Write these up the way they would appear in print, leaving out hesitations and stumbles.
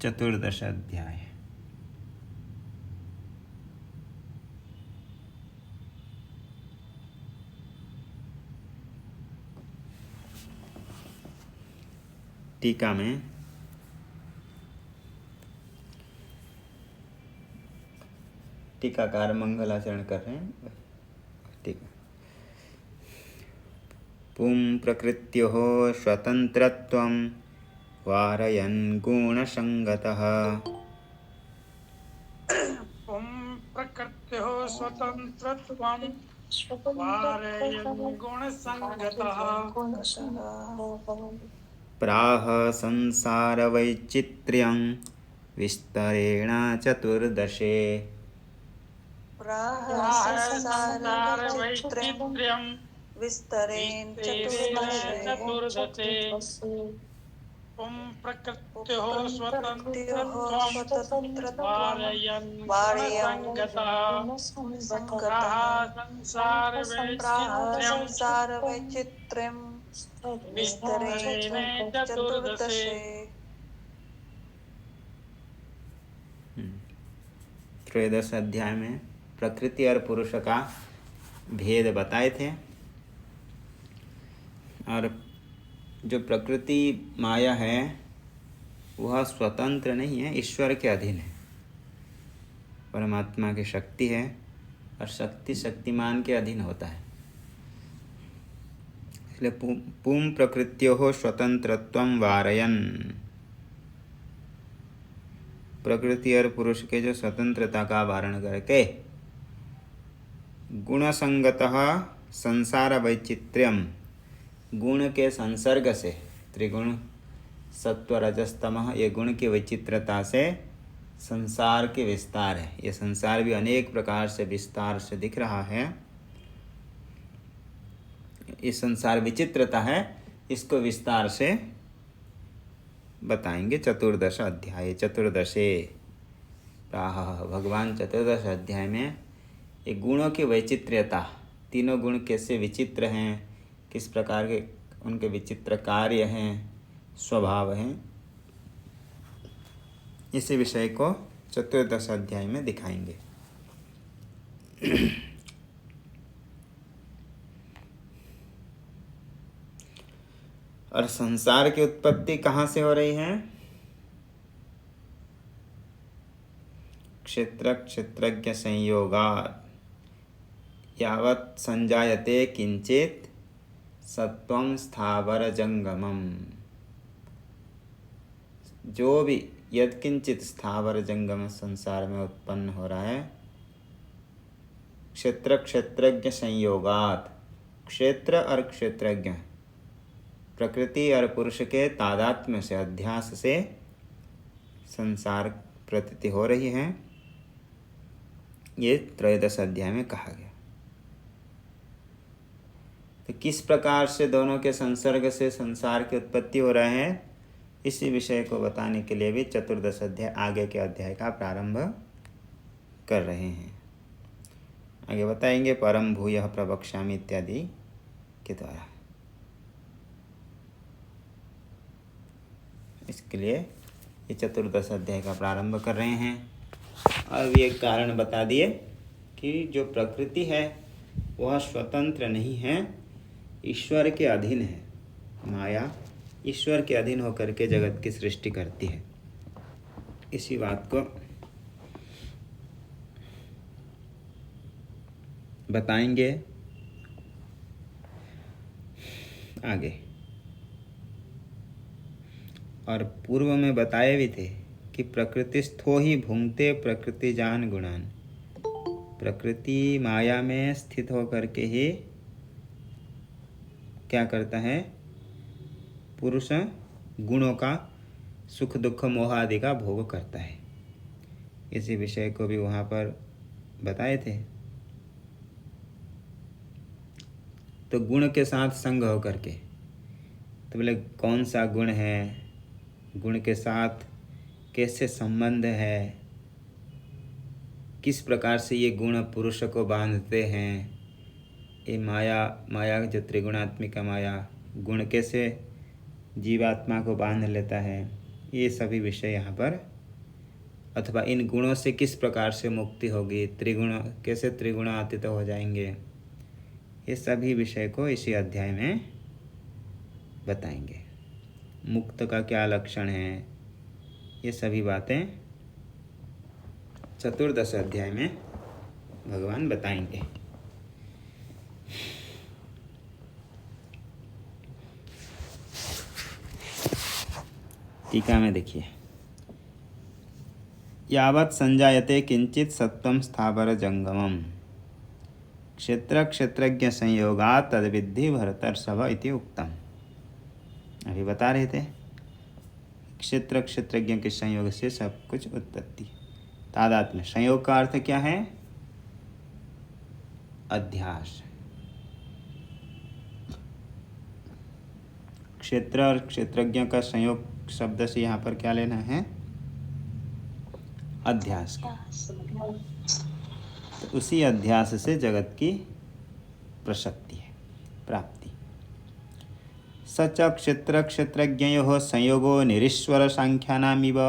चतुर्दश अध्याय। टीका में टीकाकार मंगलाचरण कर रहे हैं। टीका पुं प्रकृत्योः स्वतन्त्रत्वं वारयन् गुणसङ्गतः। पुं प्रकृत्योः स्वतन्त्रत्वं वारयन् गुणसङ्गतः। प्राह संसारवैचित्र्यं विस्तरेण चतुर्दशे। प्राह संसारवैचित्र्यं विस्तरेण चतुर्दशे। पुं प्रकृत्योः स्वतन्त्रत्वं वारयन् गुणसङ्गतः। प्राह संसारवैचित्र्यं विस्तरेण चतुर्दशे। त्रयोदश अध्याय में प्रकृति और पुरुष का भेद बताए थे, और जो प्रकृति माया है वह स्वतंत्र नहीं है, ईश्वर के अधीन है। परमात्मा की शक्ति है और शक्ति शक्तिमान के अधीन होता है। इसलिए पुं प्रकृत्योः स्वतंत्रत्वं वारयन्, प्रकृति और पुरुष के जो स्वतंत्रता का वारण करके गुणसंगतः संसार वैचित्र्यम, गुण के संसर्ग से, त्रिगुण सत्व रजस तमः, ये गुण की विचित्रता से संसार के विस्तार है। ये संसार भी अनेक प्रकार से विस्तार से दिख रहा है। ये संसार विचित्रता है, इसको विस्तार से बताएंगे चतुर्दश अध्याय। चतुर्दशे प्राह, भगवान चतुर्दश अध्याय में ये गुणों की वैचित्र्यता, तीनों गुण कैसे विचित्र हैं, किस प्रकार के उनके विचित्र कार्य हैं, स्वभाव हैं, इसी विषय को चतुर्दश अध्याय में दिखाएंगे। और संसार की उत्पत्ति कहाँ से हो रही है? क्षेत्र क्षेत्रज्ञ संयोगात् यावत् संजायते किंचित सत्वं स्थावर जंगमम। जो भी यत्किंचित स्थावर जंगम संसार में उत्पन्न हो रहा है, क्षेत्र क्षेत्रज्ञ संयोगात्, क्षेत्र और क्षेत्रज्ञ, प्रकृति और पुरुष के तादात्म्य से, अध्यास से संसार प्रतीति हो रही है। ये त्रयोदश अध्याय में कहा गया। तो किस प्रकार से दोनों के संसर्ग से संसार की उत्पत्ति हो रहे हैं, इसी विषय को बताने के लिए भी चतुर्दश अध्याय, आगे के अध्याय का प्रारंभ कर रहे हैं। आगे बताएंगे परम भूयः प्रवक्ष्यामि इत्यादि के द्वारा। इसके लिए ये चतुर्दश अध्याय का प्रारंभ कर रहे हैं। और भी एक कारण बता दिए कि जो प्रकृति है वह स्वतंत्र नहीं है, ईश्वर के अधीन है। माया ईश्वर के अधीन होकर के जगत की सृष्टि करती है। इसी बात को बताएंगे आगे। और पूर्व में बताए भी थे कि प्रकृतिस्थो ही भुंक्ते प्रकृति जान गुणान। प्रकृति माया में स्थित होकर के ही क्या करता है? पुरुष गुणों का सुख दुख मोह आदि का भोग करता है। इसी विषय को भी वहाँ पर बताए थे। तो गुण के साथ संग होकर के, तो बोले कौन सा गुण है, गुण के साथ कैसे संबंध है, किस प्रकार से ये गुण पुरुष को बांधते हैं। ये माया जो त्रिगुणात्मिका माया, गुण कैसे जीवात्मा को बांध लेता है, ये सभी विषय यहाँ पर, अथवा इन गुणों से किस प्रकार से मुक्ति होगी, त्रिगुण कैसे त्रिगुणातीत हो जाएंगे, ये सभी विषय को इसी अध्याय में बताएंगे। मुक्त का क्या लक्षण है, ये सभी बातें चतुर्दश अध्याय में भगवान बताएंगे। टीका में देखिए, यावत् संजायते किंचित सत्वं स्थावर जंगमम क्षेत्र क्षेत्रज्ञ संयोगात् तद्विद्धि भरतर्षभ इति उक्तम। अभी बता रहे थे क्षेत्र क्षेत्रज्ञ के संयोग से सब कुछ उत्पत्ति। तादात्म्य संयोग का अर्थ क्या है? अध्यास। क्षेत्र और क्षेत्रज्ञ का संयोग शब्द से यहाँ पर क्या लेना है? अध्यास का। तो उसी अध्यास से जगत की प्रसक्ति है, प्राप्ति। सच क्षेत्र क्षेत्रज्ञयोः संयोगो निरीश्वर सांख्यानामिव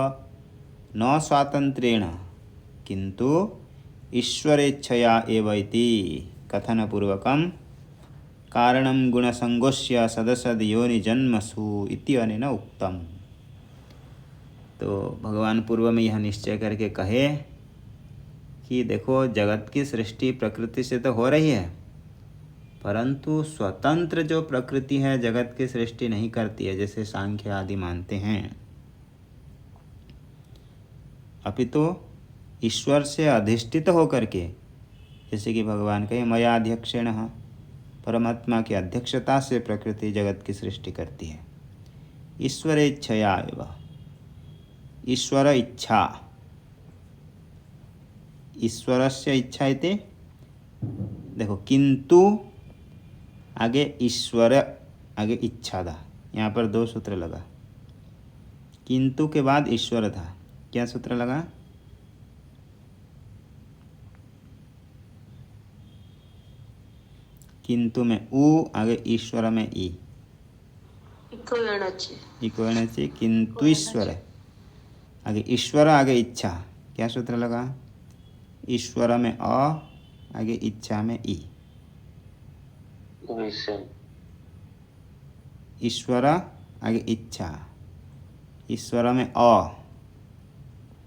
न स्वातंत्र्येण किंतु ईश्वरेच्छया एव इति कथनपूर्वकं कारणं गुणसंगोष्य सदसद योनि जन्मसु इति अनेन उक्तम। तो भगवान पूर्व में यह निश्चय करके कहे कि देखो, जगत की सृष्टि प्रकृति से तो हो रही है, परंतु स्वतंत्र जो प्रकृति है जगत की सृष्टि नहीं करती है, जैसे सांख्य आदि मानते हैं। अपितु ईश्वर से अधिष्ठित होकर के, जैसे कि भगवान कहे मया अध्यक्षेण, परमात्मा की अध्यक्षता से प्रकृति जगत की सृष्टि करती है। ईश्वरेच्छया एव, ईश्वर इच्छा, ईश्वरस्य इच्छा इति, देखो किंतु आगे ईश्वर आगे इच्छा था, यहाँ पर दो सूत्र लगा। किंतु के बाद ईश्वर था, क्या सूत्र लगा? किंतु में उ, आगे ईश्वर में ई, इको एणची, किंतु ईश्वर, आगे ईश्वर आगे इच्छा, क्या सूत्र लगा? ईश्वर में अ, आगे इच्छा में ई। ईश्वर आगे इच्छा, ईश्वर में अ,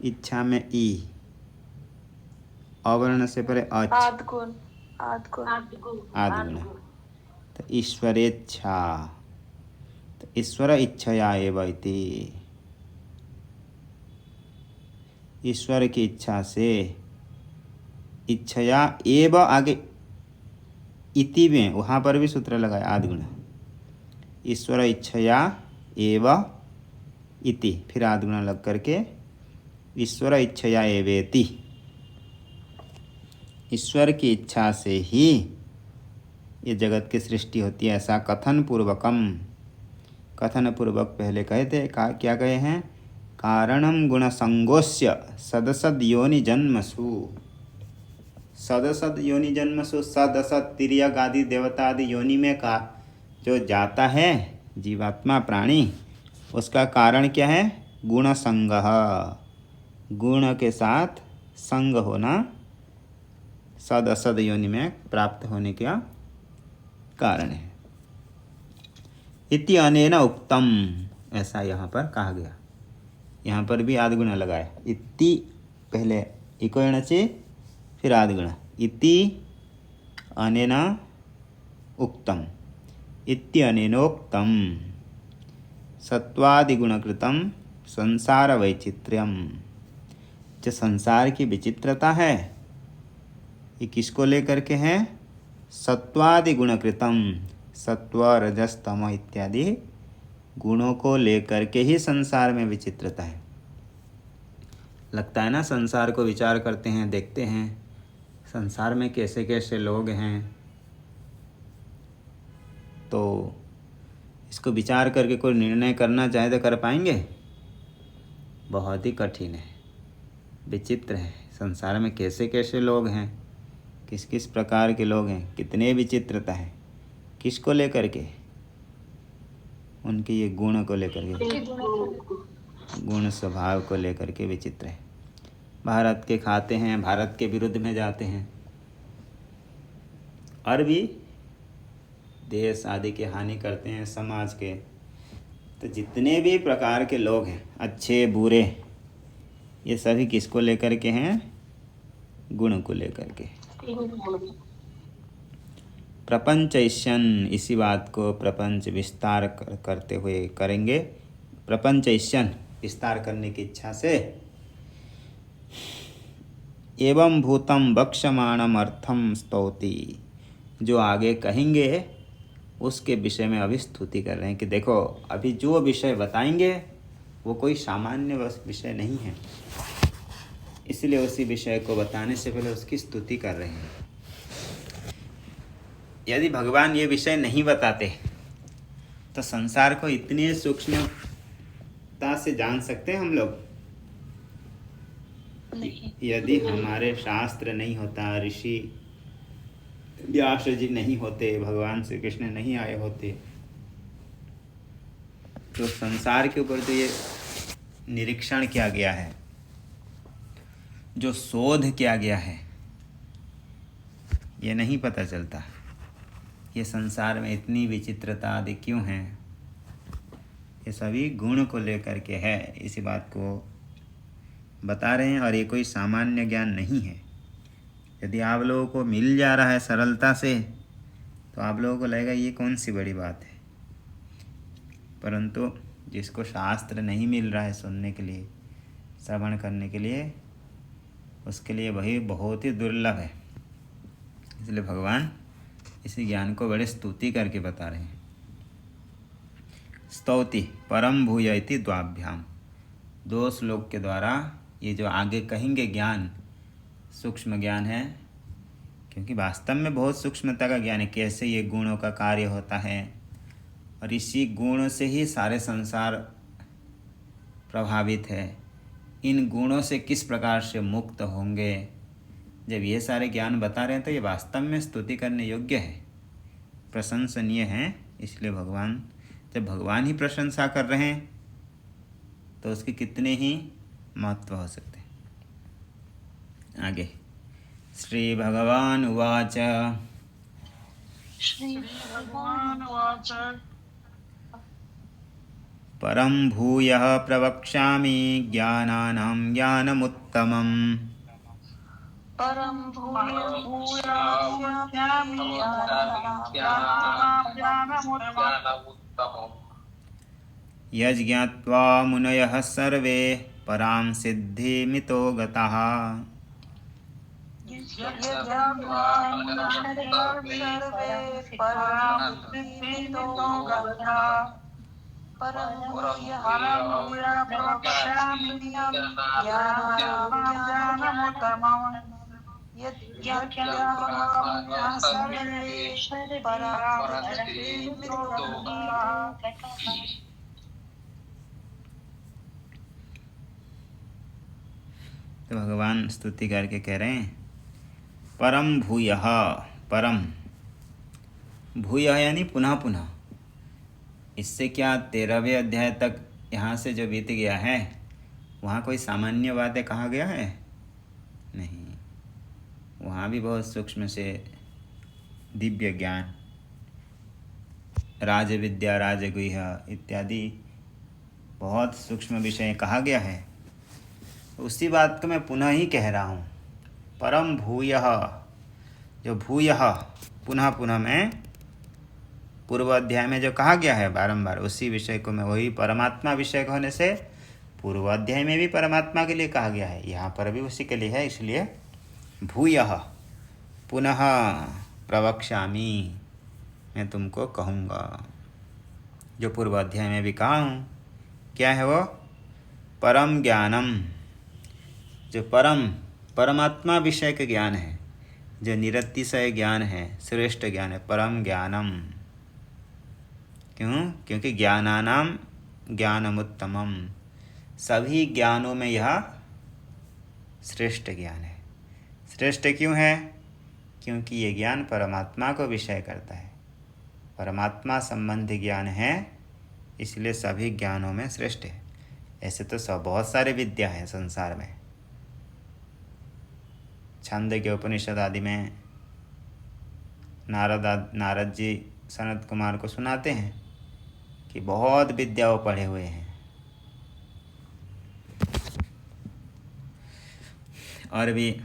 इच्छा में ई, अवर्ण से परे अच, आद्गुण। तो ईश्वरेच्छा, तो ईश्वर इच्छया एव इति, ईश्वर की इच्छा से, इच्छया एव आगे इति में, वहाँ पर भी सूत्र लगाया आद्गुण। ईश्वर इच्छया एव इति, फिर आद्गुण लग करके ईश्वर इच्छया एवेति, ईश्वर की इच्छा से ही ये जगत की सृष्टि होती है, ऐसा कथन पूर्वकम, कथन पूर्वक पहले कहे थे। क्या कहे हैं? कारणम गुण संगोष्य सदसद योनि जन्मसु, सदसद योनि जन्मसु, सदसद तिर्यक आदि देवता आदि योनि में का जो जाता है जीवात्मा प्राणी, उसका कारण क्या है? गुण संग, गुण के साथ संग होना सद असद योनि में प्राप्त होने का कारण है। इति अनेन उक्तम, ऐसा यहाँ पर कहा गया। यहाँ पर भी आद्गुण लगाए, इति पहले इको एणचि, फिर आद्गुण, इति अनेन उक्तम, इति अनेनोक्तम सत्वादिगुणकृतम संसार वैचित्र्यम। जो संसार की विचित्रता है ये किसको लेकर के है? सत्वादि गुणकृतम, सत्व रजस तम इत्यादि गुणों को लेकर के ही संसार में विचित्रता है। लगता है ना, संसार को विचार करते हैं, देखते हैं संसार में कैसे कैसे लोग हैं, तो इसको विचार करके कोई निर्णय करना चाहे तो कर पाएंगे? बहुत ही कठिन है, विचित्र है। संसार में कैसे कैसे लोग हैं, किस किस प्रकार के लोग हैं, कितने विचित्रता है, किसको लेकर के? उनके ये गुण को लेकर के। गुण स्वभाव को लेकर के विचित्र है। भारत के खाते हैं, भारत के विरुद्ध में जाते हैं, और भी देश आदि की हानि करते हैं, समाज के। तो जितने भी प्रकार के लोग हैं, अच्छे बुरे, ये सभी किसको लेकर के हैं? गुण को लेकर के। प्रपंचैष्यन, इसी बात को प्रपंच विस्तार करते हुए करेंगे। प्रपंचैष्यन, विस्तार करने की इच्छा से, एवं भूतम वक्ष्यमाणम अर्थम स्तौति, जो आगे कहेंगे उसके विषय में अभी स्तुति कर रहे हैं कि देखो अभी जो विषय बताएंगे वो कोई सामान्य विषय नहीं है, इसलिए उसी विषय को बताने से पहले उसकी स्तुति कर रहे हैं। यदि भगवान ये विषय नहीं बताते तो संसार को इतनी सूक्ष्मता से जान सकते हैं हम लोग? नहीं। यदि हमारे शास्त्र नहीं होता, ऋषि व्यास जी नहीं होते, भगवान श्री कृष्ण नहीं आए होते, तो संसार के ऊपर जो ये निरीक्षण किया गया है, जो शोध किया गया है, ये नहीं पता चलता। ये संसार में इतनी विचित्रता आदि क्यों है? ये सभी गुण को लेकर के है, इसी बात को बता रहे हैं। और ये कोई सामान्य ज्ञान नहीं है। यदि आप लोगों को मिल जा रहा है सरलता से तो आप लोगों को लगेगा ये कौन सी बड़ी बात है, परंतु जिसको शास्त्र नहीं मिल रहा है सुनने के लिए, श्रवण करने के लिए, उसके लिए वही बहुत ही दुर्लभ है। इसलिए भगवान इसी ज्ञान को बड़े स्तुति करके बता रहे हैं। स्तौति परम भूय इति द्वाभ्याम, दो श्लोक के द्वारा ये जो आगे कहेंगे ज्ञान सूक्ष्म ज्ञान है, क्योंकि वास्तव में बहुत सूक्ष्मता का ज्ञान है। कैसे ये गुणों का कार्य होता है और इसी गुण से ही सारे संसार प्रभावित है। इन गुणों से किस प्रकार से मुक्त होंगे, जब ये सारे ज्ञान बता रहे हैं तो ये वास्तव में स्तुति करने योग्य है, प्रशंसनीय है। इसलिए भगवान, जब भगवान ही प्रशंसा कर रहे हैं तो उसके कितने ही महत्व हो सकते हैं। आगे श्री भगवान उवाच, परम भूयः प्रवक्ष्यामि ज्ञानानां ज्ञानमुत्तमम्। परं यज्ञात्वा मुनयः सर्वे परां सिद्धिमितो गताः। तो भगवान स्तुति करके कह रहे हैं परम भूयः, परम भूयः यानी पुनः पुनः। इससे क्या 13वें अध्याय तक यहाँ से जो बीत गया है वहाँ कोई सामान्य बातें कहा गया है? नहीं, वहाँ भी बहुत सूक्ष्म से दिव्य ज्ञान, राज विद्या, राजगुह्य इत्यादि बहुत सूक्ष्म विषय कहा गया है। उसी बात को मैं पुनः ही कह रहा हूँ। परम भूयः, जो भूयः पुनः पुनः में पूर्व अध्याय में जो कहा गया है बारंबार, उसी विषय को मैं, वही परमात्मा विषय होने से पूर्व अध्याय में भी परमात्मा के लिए कहा गया है, यहाँ पर भी उसी के लिए है। इसलिए भूयः पुनः प्रवक्ष्यामि, मैं तुमको कहूँगा। जो पूर्व अध्याय में भी कहा हूँ, क्या है वो? परम ज्ञानम, जो परमात्मा विषय का ज्ञान है, जो निरतिशय ज्ञान है, श्रेष्ठ ज्ञान है, परम ज्ञानम। क्यों? क्योंकि ज्ञानानाम ज्ञानमुत्तमम, सभी ज्ञानों में यह श्रेष्ठ ज्ञान है। श्रेष्ठ क्यों है? क्योंकि ये ज्ञान परमात्मा को विषय करता है, परमात्मा संबंधी ज्ञान है, इसलिए सभी ज्ञानों में श्रेष्ठ है। ऐसे तो सब बहुत सारे विद्या हैं संसार में। छंद के उपनिषद आदि में नारद जी सनत कुमार को सुनाते हैं कि बहुत विद्या वो पढ़े हुए हैं। और भी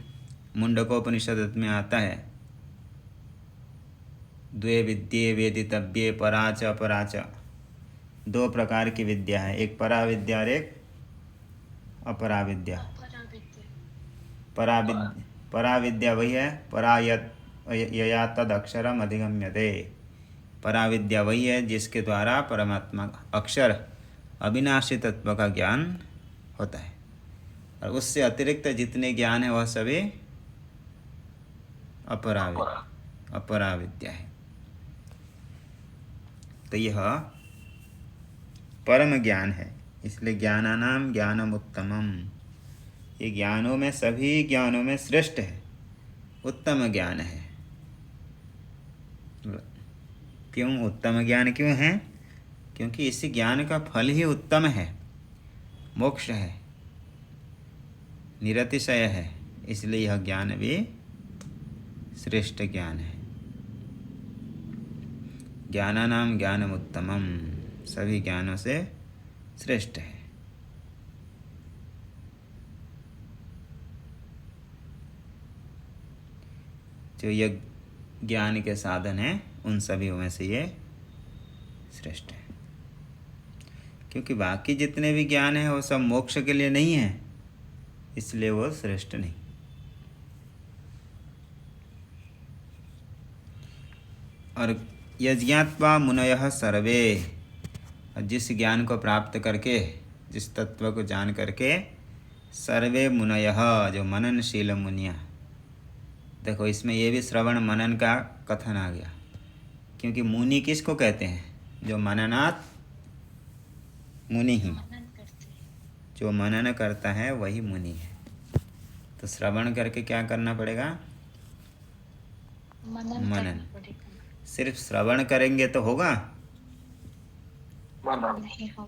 मुंडकोपनिषद में आता है, द्वे विद्ये वेदितव्ये पराच अपराच, दो प्रकार की विद्या है, एक परा विद्या और एक अपरा विद्या। परा विद्या वही है परा यया तद अक्षरम अधिगम्यते। परा विद्या वही है जिसके द्वारा परमात्मा अक्षर अविनाशी तत्व का ज्ञान होता है, और उससे अतिरिक्त जितने ज्ञान है वह सभी अपरा विद्या है। तो यह परम ज्ञान है, इसलिए ज्ञानानाम ज्ञानम उत्तमम। ये ज्ञानों में, सभी ज्ञानों में श्रेष्ठ है, उत्तम ज्ञान है। क्यों उत्तम ज्ञान क्यों है? क्योंकि इसी ज्ञान का फल ही उत्तम है, मोक्ष है, निरतिशय है, इसलिए यह ज्ञान भी श्रेष्ठ ज्ञान है। ज्ञानानाम ज्ञानम उत्तमम, सभी ज्ञानों से श्रेष्ठ है। जो यह ज्ञान के साधन हैं उन सभी में से ये श्रेष्ठ है, क्योंकि बाकी जितने भी ज्ञान हैं वो सब मोक्ष के लिए नहीं है, इसलिए वो श्रेष्ठ नहीं। और यज्ञात्वा मुनयः सर्वे, और जिस ज्ञान को प्राप्त करके, जिस तत्व को जान करके, सर्वे मुनयः, जो मननशील मुनियाँ। देखो इसमें ये भी श्रवण मनन का कथन आ गया, क्योंकि मुनि किसको कहते हैं? जो मननात् मुनि ही, जो मनन करता है वही मुनि है। तो श्रवण करके क्या करना पड़ेगा? मनन। सिर्फ श्रवण करेंगे तो होगा?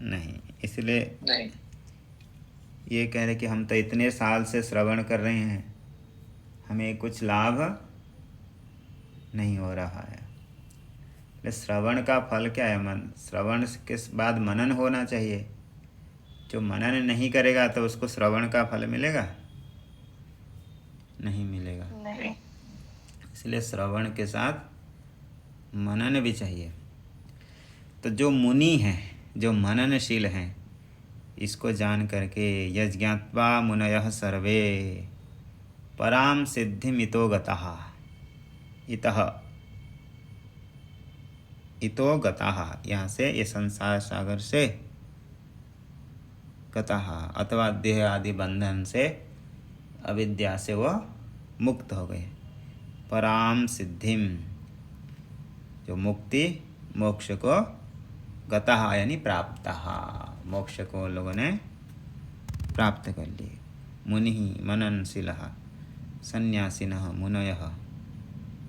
नहीं। इसलिए ये कह रहे कि हम तो इतने साल से श्रवण कर रहे हैं, हमें कुछ लाभ नहीं हो रहा है। श्रवण का फल क्या है? मन। श्रवण के बाद मनन होना चाहिए। जो मनन नहीं करेगा तो उसको श्रवण का फल मिलेगा? नहीं मिलेगा। नहीं। इसलिए श्रवण के साथ मनन भी चाहिए। तो जो मुनि हैं, जो मननशील हैं, इसको जान करके यज्ञात्वा मुनयः सर्वे पराम सिद्धिमितो गतः, इतो गतः, यहाँ से ये संसार सागर से, गतः अथवा देह आदि बंधन से, अविद्या से वह मुक्त हो गए। पराम सिद्धिम, जो मुक्ति, मोक्ष को, गतः यानी प्राप्तः, मोक्ष को लोगों ने प्राप्त कर लिए। मुनिः मननशीलः सन्यासिनः मुनयः,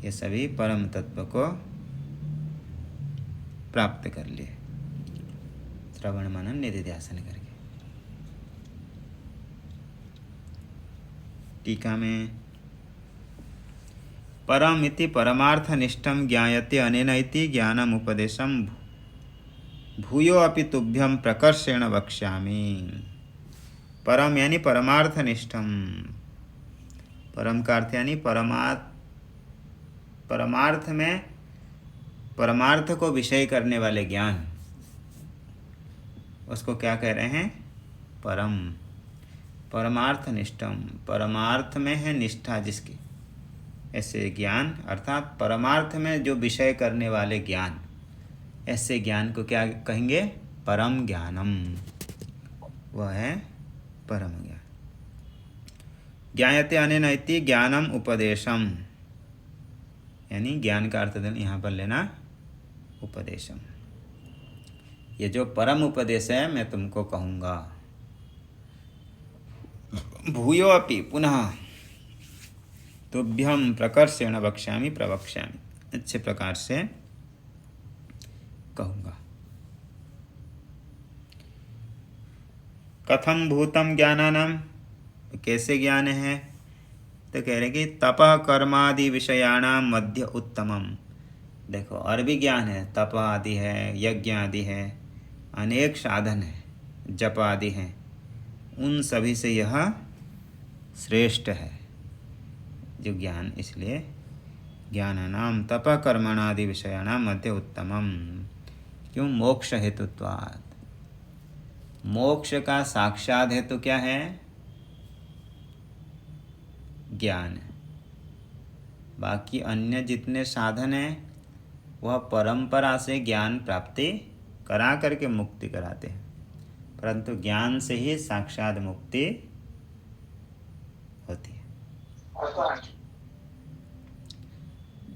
ये सभी परम तत्व को प्राप्त कर लिए श्रवण मनन निधिध्यासन करके। टीका में परम इति परमार्थनिष्ठं ज्ञायते अनेन इति ज्ञानम उपदेशम भूयो अपि तुभ्यं प्रकर्षेण वक्ष्यामि। परम यानी परमार्थनिष्ठम, परम का अर्थ यानी परमार्थ में, परमार्थ को विषय करने वाले ज्ञान, उसको क्या कह रहे हैं? परम। परमार्थनिष्ठम, परमार्थ में है निष्ठा जिसकी, ऐसे ज्ञान, अर्थात परमार्थ में जो विषय करने वाले ज्ञान, ऐसे ज्ञान को क्या कहेंगे? परम ज्ञानम, वह है परम ज्ञान। ज्ञायते अनेन इति ज्ञानम उपदेशम, यानी ज्ञान का अर्थ यहाँ पर लेना उपदेशम। ये जो परम उपदेश है मैं तुमको कहूँगा। भूयो अपि, पुनः, तुभ्यम प्रकर्षेण वक्ष्यामि, प्रवक्ष्यामि, अच्छे प्रकार से कहूँगा। कथम भूतम ज्ञानानाम, कैसे ज्ञान है? तो कह रहे कि तपः कर्मादि विषयाणाम मध्य उत्तमम। देखो और भी ज्ञान है, तप आदि है, यज्ञ आदि है, अनेक साधन है, जप आदि हैं, उन सभी से यह श्रेष्ठ है जो ज्ञान। इसलिए ज्ञानानाम तप कर्मणादि विषयाणाम मध्य उत्तमम। क्यों? मोक्ष हेतुत्वात्। मोक्ष का साक्षात हेतु क्या है? ज्ञान। बाकी अन्य जितने साधन हैं वह परंपरा से ज्ञान प्राप्ति करा करके मुक्ति कराते हैं, परंतु ज्ञान से ही साक्षात मुक्ति होती है।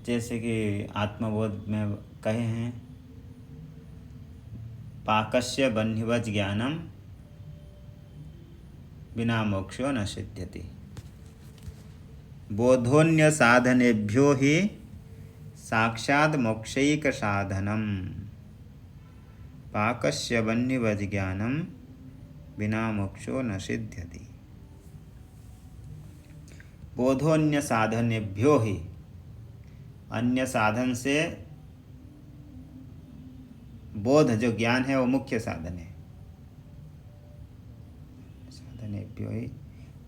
जैसे कि आत्मबोध में कहे हैं, पाकस्य बह्निवज् ज्ञानम बिना मोक्षो न सिद्ध्यति। बोधोन्य साधनेभ्यो ही साक्षात् मोक्षैक साधनम। पाकस्य बह्निवज् ज्ञानम बिना मोक्षो न सिद्ध्यति। बोधोन्य साधनेभ्यो ही, अन्य साधन से बोध जो ज्ञान है वो मुख्य साधन है। साधनेभ्यो ही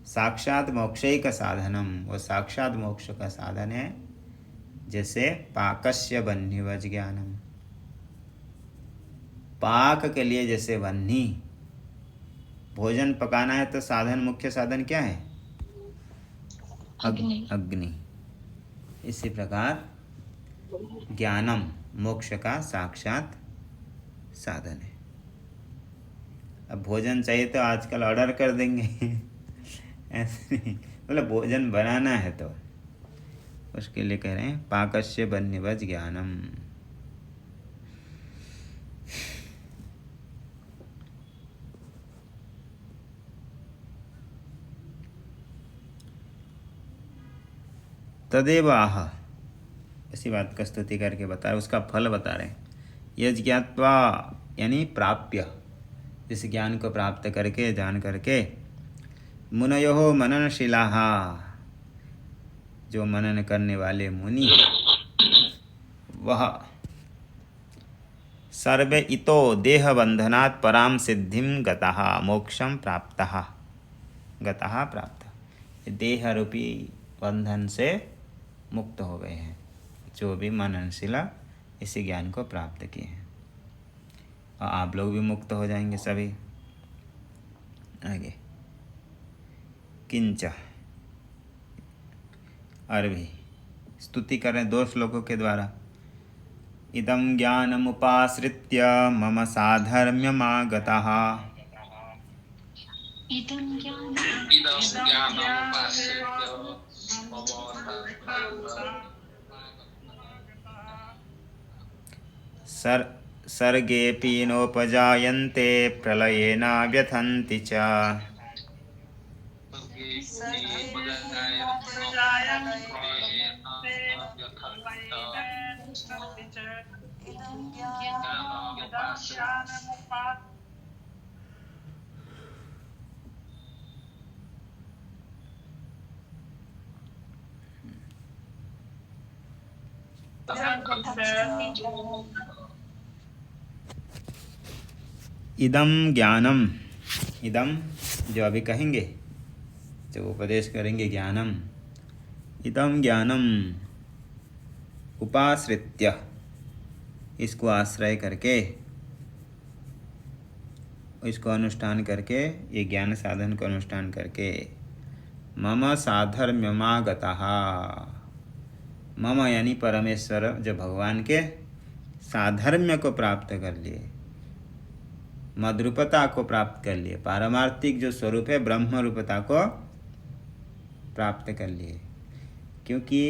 साक्षात मोक्षैक साधनम, वो साक्षात मोक्ष का साधन है। जैसे पाकस्य बह्निवज् ज्ञानम, पाक के लिए जैसे बन्ही, भोजन पकाना है तो साधन, मुख्य साधन क्या है? अग्नि। इसी प्रकार ज्ञानम मोक्ष का साक्षात साधन है। अब भोजन चाहिए तो आजकल ऑर्डर कर देंगे ऐसे नहीं, मतलब भोजन बनाना है तो उसके लिए कह रहे हैं पाकस्य बह्निवज् ज्ञानम। तदेव आह, इसी बात का स्तुति करके बता रहे, उसका फल बता रहे हैं। यज् ज्ञात्वा यानी प्राप्य, इस ज्ञान को प्राप्त करके, जान करके, मुनयो मननशीलाः, जो मनन करने वाले मुनि, वह सर्वे इतो देह बंधनात् पराम सिद्धिम गतः मोक्षम प्राप्तः। गतः प्राप्त, देह रूपी बंधन से मुक्त हो गए हैं जो भी मननशीला इसी ज्ञान को प्राप्त किए हैं। और आप लोग भी मुक्त हो जाएंगे सभी। आगे किंच, और भी स्तुति करें 2 श्लोकों के द्वारा। इदं ज्ञानमुपाश्रित्य मम साधर्म्यमागतः। सर्गेऽपि नोपजायन्ते प्रलयेन व्यथन्ति च। इदम ज्ञानम, इदम जो अभी कहेंगे, जो उपदेश करेंगे, ज्ञानम, इदम ज्ञानम उपाश्रित्य, इसको आश्रय करके, इसको अनुष्ठान करके, ये ज्ञान साधन को अनुष्ठान करके, मम साधर्म्यमागतः, मम यानी परमेश्वर जो भगवान के साधर्म्य को प्राप्त कर लिए, मद्रूपता को प्राप्त कर लिए, पारमार्थिक जो स्वरूप है ब्रह्म रूपता को प्राप्त कर लिए। क्योंकि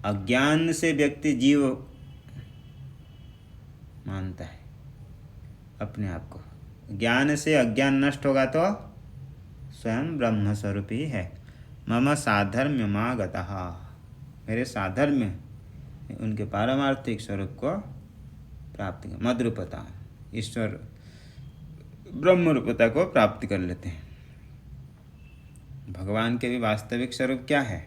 अज्ञान से व्यक्ति जीव मानता है अपने आप को, ज्ञान से अज्ञान नष्ट होगा तो स्वयं ब्रह्म स्वरूप ही है। मम साधर्म्यमागतः, मेरे साधर्म्य उनके पारमार्थिक स्वरूप को प्राप्त, मद्रूपता ईश्वर ब्रह्म रूपता को प्राप्त कर लेते हैं। भगवान के भी वास्तविक स्वरूप क्या है?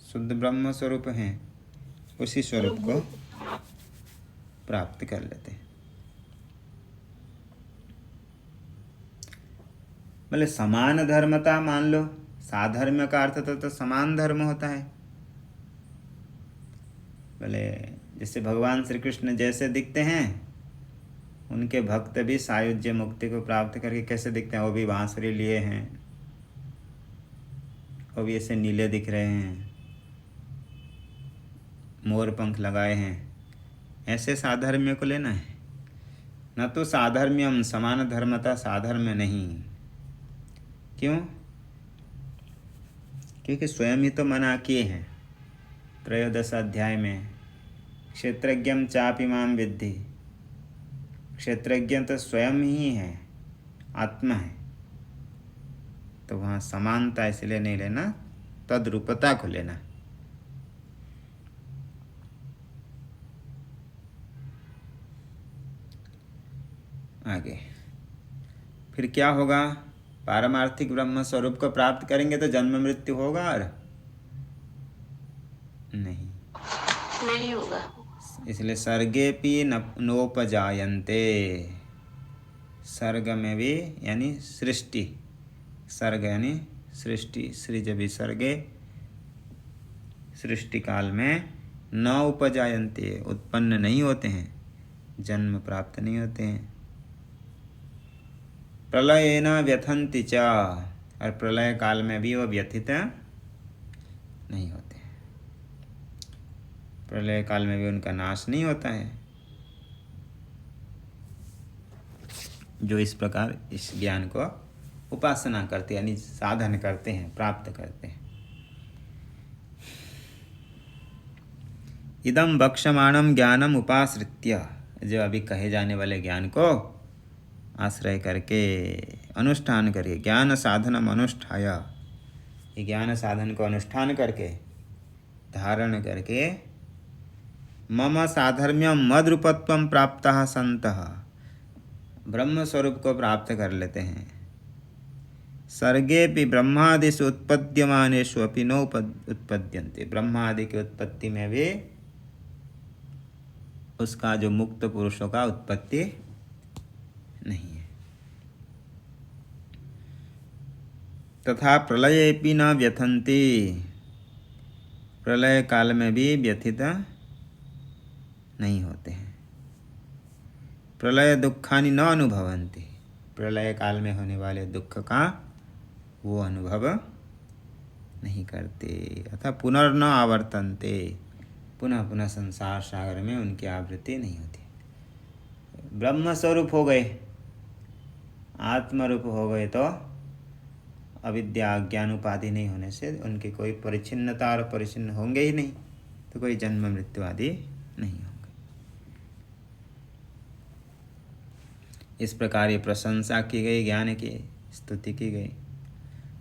शुद्ध ब्रह्म स्वरूप हैं, उसी स्वरूप को प्राप्त कर लेते हैं। बोले समान धर्मता मान लो, साधर्म्य का अर्थ तो समान धर्म होता है। बोले जैसे भगवान श्री कृष्ण जैसे दिखते हैं, उनके भक्त भी सायुज्य मुक्ति को प्राप्त करके कैसे दिखते हैं? वो भी बांसुरी लिए हैं, वो भी ऐसे नीले दिख रहे हैं, मोर पंख लगाए हैं। ऐसे साधर्म्य को लेना है, न तो साधर्म्यम समान धर्मता साधर्म्य नहीं। क्यों? क्योंकि स्वयं ही तो मना किए हैं 13 अध्याय में, क्षेत्रज्ञम चापि माम विद्धि। क्षेत्रज्ञ तो स्वयं ही है, आत्मा है, तो वहाँ समानता इसलिए नहीं लेना, तद्रूपता को लेना। आगे फिर क्या होगा? पारमार्थिक ब्रह्म स्वरूप को प्राप्त करेंगे तो जन्म मृत्यु होगा? और नहीं होगा। इसलिए सर्गेपि नोपजायन्ते, सर्ग में भी यानी सृष्टि, सर्ग यानी सृष्टि, सृज विसर्गे, सृष्टि काल में न उपजायन्ते, उत्पन्न नहीं होते हैं, जन्म प्राप्त नहीं होते हैं। प्रलयेन व्यथन्ति च, और प्रलय काल में भी वो व्यथित नहीं होते, प्रलय काल में भी उनका नाश नहीं होता है। जो इस प्रकार इस ज्ञान को उपासना करते यानी साधन करते हैं, प्राप्त करते हैं। इदं वक्ष्यमाणं ज्ञानम उपाश्रित्य, जो अभी कहे जाने वाले ज्ञान को आश्रय करके, अनुष्ठान करके, ज्ञान साधनम अनुष्ठाय, ये ज्ञान साधन को अनुष्ठान करके, धारण करके, मम साधर्म्यम मद्रूपत्वं प्राप्तः सन्तः, ब्रह्म स्वरूप को प्राप्त कर लेते हैं। सर्गेपि ब्रह्मादिषु उत्पद्यमानेषु अपि न उत्पद्यन्ते, ब्रह्मादि की उत्पत्ति में भी उसका जो मुक्त पुरुषों का उत्पत्ति नहीं है। तथा प्रलयेपि न व्यथन्ति, प्रलय काल में भी व्यथित नहीं होते हैं। प्रलय दुखानि न अनुभवन्ति, प्रलय काल में होने वाले दुख का वो अनुभव नहीं करते। अतः पुनर्न आवर्तन्ते, पुनः पुनः संसार सागर में उनकी आवृत्ति नहीं होती। ब्रह्म स्वरूप हो गए, आत्मरूप हो गए, तो अविद्या ज्ञान उपाधि नहीं होने से उनकी कोई परिच्छिन्नता और परिच्छिन्न होंगे ही नहीं, तो कोई जन्म मृत्यु आदि नहीं होंगे। इस प्रकार ये प्रशंसा की गई, ज्ञान की स्तुति की गई।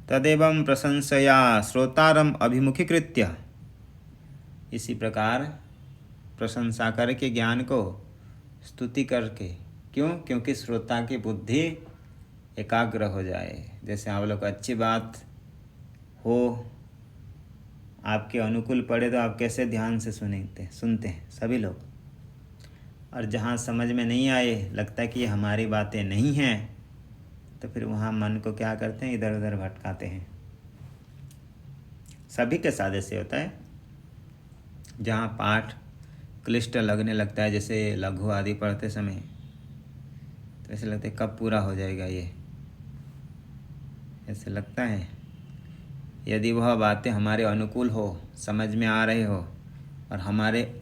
तदेवं प्रशंसया श्रोतारम अभिमुखीकृत्य, इसी प्रकार प्रशंसा करके, ज्ञान को स्तुति करके, क्यों? क्योंकि श्रोता की बुद्धि एकाग्र हो जाए। जैसे आप लोग अच्छी बात हो, आपके अनुकूल पड़े तो आप कैसे ध्यान से सुनते हैं सभी लोग, और जहाँ समझ में नहीं आए, लगता है कि ये हमारी बातें नहीं हैं, तो फिर वहाँ मन को क्या करते हैं? इधर उधर भटकाते हैं। सभी के साथ ऐसे होता है। जहाँ पाठ क्लिष्ट लगने लगता है, जैसे लघु आदि पढ़ते समय, तो ऐसे लगता है कब पूरा हो जाएगा ये, ऐसे लगता है। यदि वह बातें हमारे अनुकूल हो, समझ में आ रहे हो और हमारे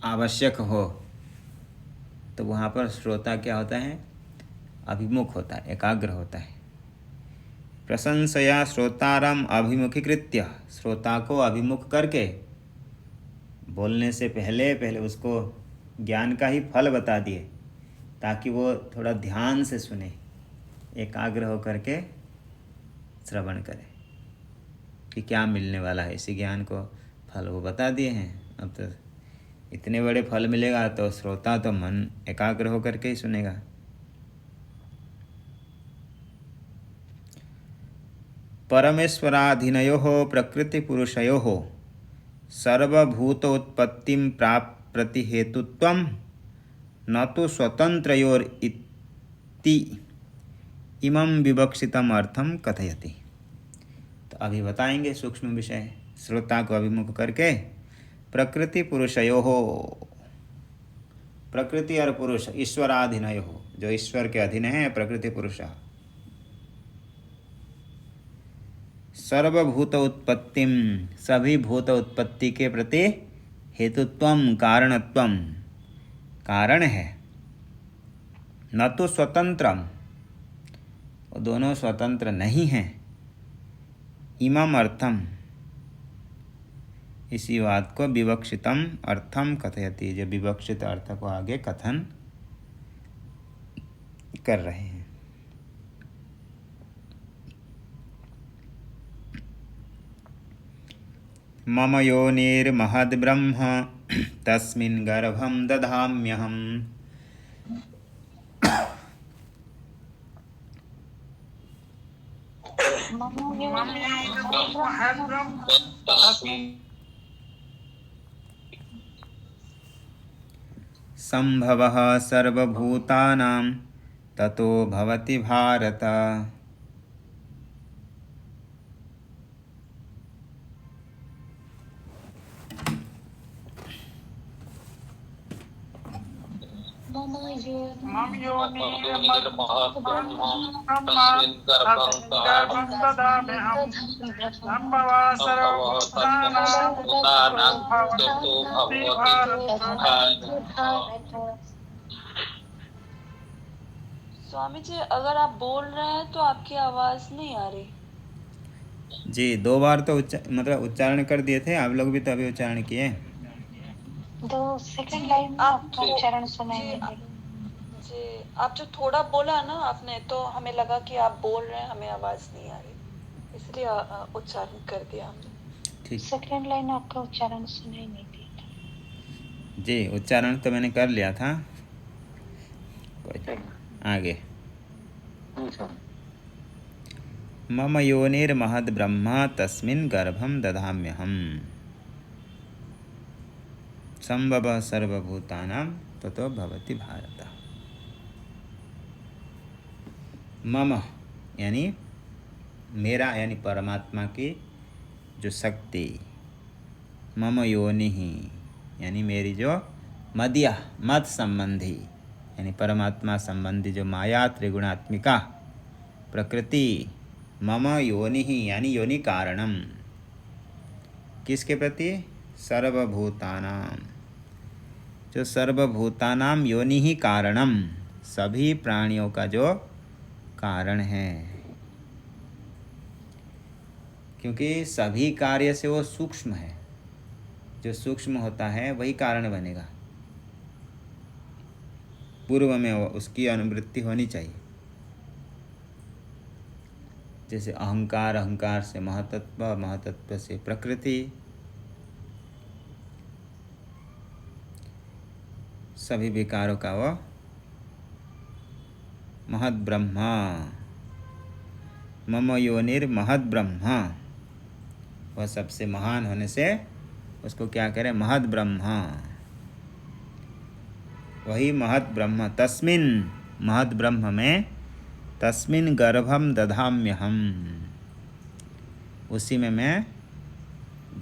आवश्यक हो, तो वहाँ पर श्रोता क्या होता है? अभिमुख होता है, एकाग्र होता है। प्रशंसया श्रोतारम अभिमुखीकृत्य, श्रोता को अभिमुख करके, बोलने से पहले उसको ज्ञान का ही फल बता दिए, ताकि वो थोड़ा ध्यान से सुने, एकाग्र होकर के श्रवण करे कि क्या मिलने वाला है। इसी ज्ञान को फल वो बता दिए हैं। अब तो इतने बड़े फल मिलेगा, तो श्रोता तो मन एकाग्र होकर के ही सुनेगा। परमेश्वराधीनयोः प्रकृतिपुरुषयोः सर्वभूतोत्पत्तिं प्राप्ति हेतुत्वं न तो स्वतंत्रयोर इति इमं विवक्षितम अर्थम कथयति। तो अभी बताएंगे सूक्ष्म विषय श्रोता को अभिमुख करके। प्रकृति पुरुषयोः, प्रकृति और पुरुष ईश्वराधीनयोः, जो ईश्वर के अधीन है प्रकृति पुरुष। सर्वभूत उत्पत्तिम, सभी भूत उत्पत्ति के प्रति हेतुत्वम, कारणत्वम, कारण है। न तो स्वतंत्रम, वो दोनों स्वतंत्र नहीं हैं। इमम अर्थम, इसी बात को विवक्षितम अर्थम कथयति, जो विवक्षित अर्थ को आगे कथन कर रहे हैं। मम योनिर्महद्ब्रह्म तस्मिन् गर्भं दधाम्यहम्। संभवः सर्वभूतानां ततो भवति भारत। मम योनिर्महद्ब्रह्म तस्मिन् गर्भं दधाम्यहम्। सम्भवः सर्वभूतानां ततो भवति भारत। स्वामी जी, अगर आप बोल रहे हैं तो आपकी आवाज नहीं आ रही। जी, 2 बार तो मतलब उच्चारण कर दिए थे आप लोग भी, तो अभी उच्चारण किए। 2 सेकंड लाइन में आपका उच्चारण सुनाई नहीं दे। जी, आप जो थोड़ा बोला ना आपने, तो हमें लगा कि आप बोल रहे हैं, हमें आवाज नहीं आ रही, इसलिए उच्चारण कर दिया हमने। ठीक, सेकंड लाइन आपका उच्चारण सुनाई नहीं दी। जी, उच्चारण तो मैंने कर लिया था। आगे, मम योनिर्महद्ब्रह्म तस्मिन् गर्भं दधाम्यहम्। संभवः सर्वभूतानां ततो भवति भारत। मम यानी मेरा, यानी परमात्मा की जो शक्ति, मम योनि यानी मेरी जो मदिया, मत संबंधी यानी परमात्मा संबंधी जो माया त्रिगुणात्मिका प्रकृति, मम योनि यानी योनि कारणम, किसके प्रति? सर्वभूतानां, जो सर्वभूतानां योनि ही कारणम, सभी प्राणियों का जो कारण है। क्योंकि सभी कार्य से वो सूक्ष्म है, जो सूक्ष्म होता है वही कारण बनेगा। पूर्व में उसकी अनुवृत्ति होनी चाहिए। जैसे अहंकार, अहंकार से महतत्व, महतत्व से प्रकृति, सभी विकारों का वो महद्ब्रह्म, मम योनिर्महद्ब्रह्म, वह सबसे महान होने से उसको क्या करें? महद्ब्रह्म, वही महद्ब्रह्म। तस्मिन्, महद्ब्रह्म में, तस्मिन् गर्भं दधाम्यहम्, उसी में मैं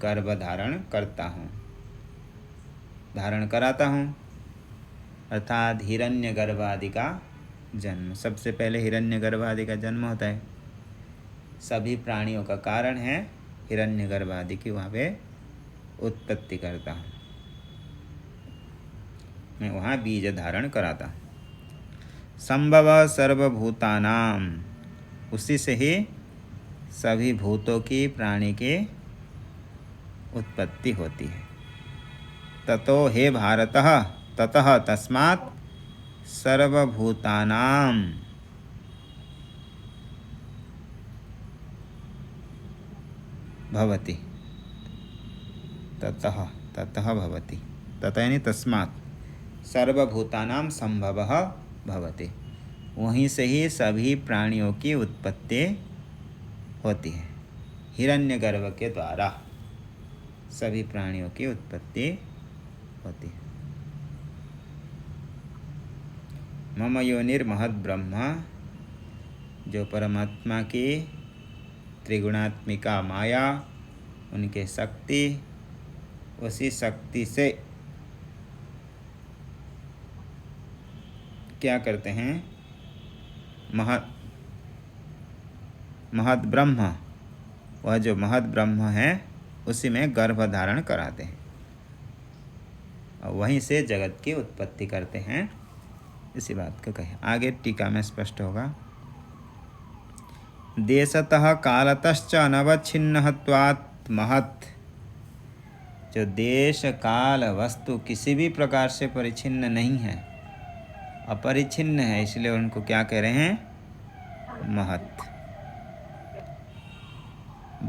गर्भ धारण करता हूँ, धारण कराता हूँ। अर्थात हिरण्यगर्भ आदि का जन्म, सबसे पहले हिरण्यगर्भ आदि का जन्म होता है। सभी प्राणियों का कारण है हिरण्यगर्भ आदि की, वहाँ पे उत्पत्ति करता हूँ मैं, वहाँ बीज धारण कराता हूँ। संभव सर्वभूतानां, उसी से ही सभी भूतों की, प्राणी की उत्पत्ति होती है। ततो हे भारतः, ततः तस्मात् सर्वभूतानां भवति। ततः, ततः भवति, ततः यानी तस्मात् सर्वभूतानां संभवः भवति, वहीं से ही सभी प्राणियों की उत्पत्ति होती है। हिरण्यगर्भ के द्वारा सभी प्राणियों की उत्पत्ति होती है। मम योनिर्महद् ब्रह्म, जो परमात्मा की त्रिगुणात्मिका माया, उनके शक्ति, उसी शक्ति से क्या करते हैं, महद् ब्रह्म, वह जो महद् ब्रह्म है उसी में गर्भ धारण कराते हैं और वहीं से जगत की उत्पत्ति करते हैं। इसी बात को कहे, आगे टीका में स्पष्ट होगा। देशतः कालतश्च अनवच्छिन्नत्वात् महत्, जो देश काल वस्तु किसी भी प्रकार से परिच्छिन्न नहीं है, अपरिच्छिन्न है, इसलिए उनको क्या कह रहे हैं, महत्।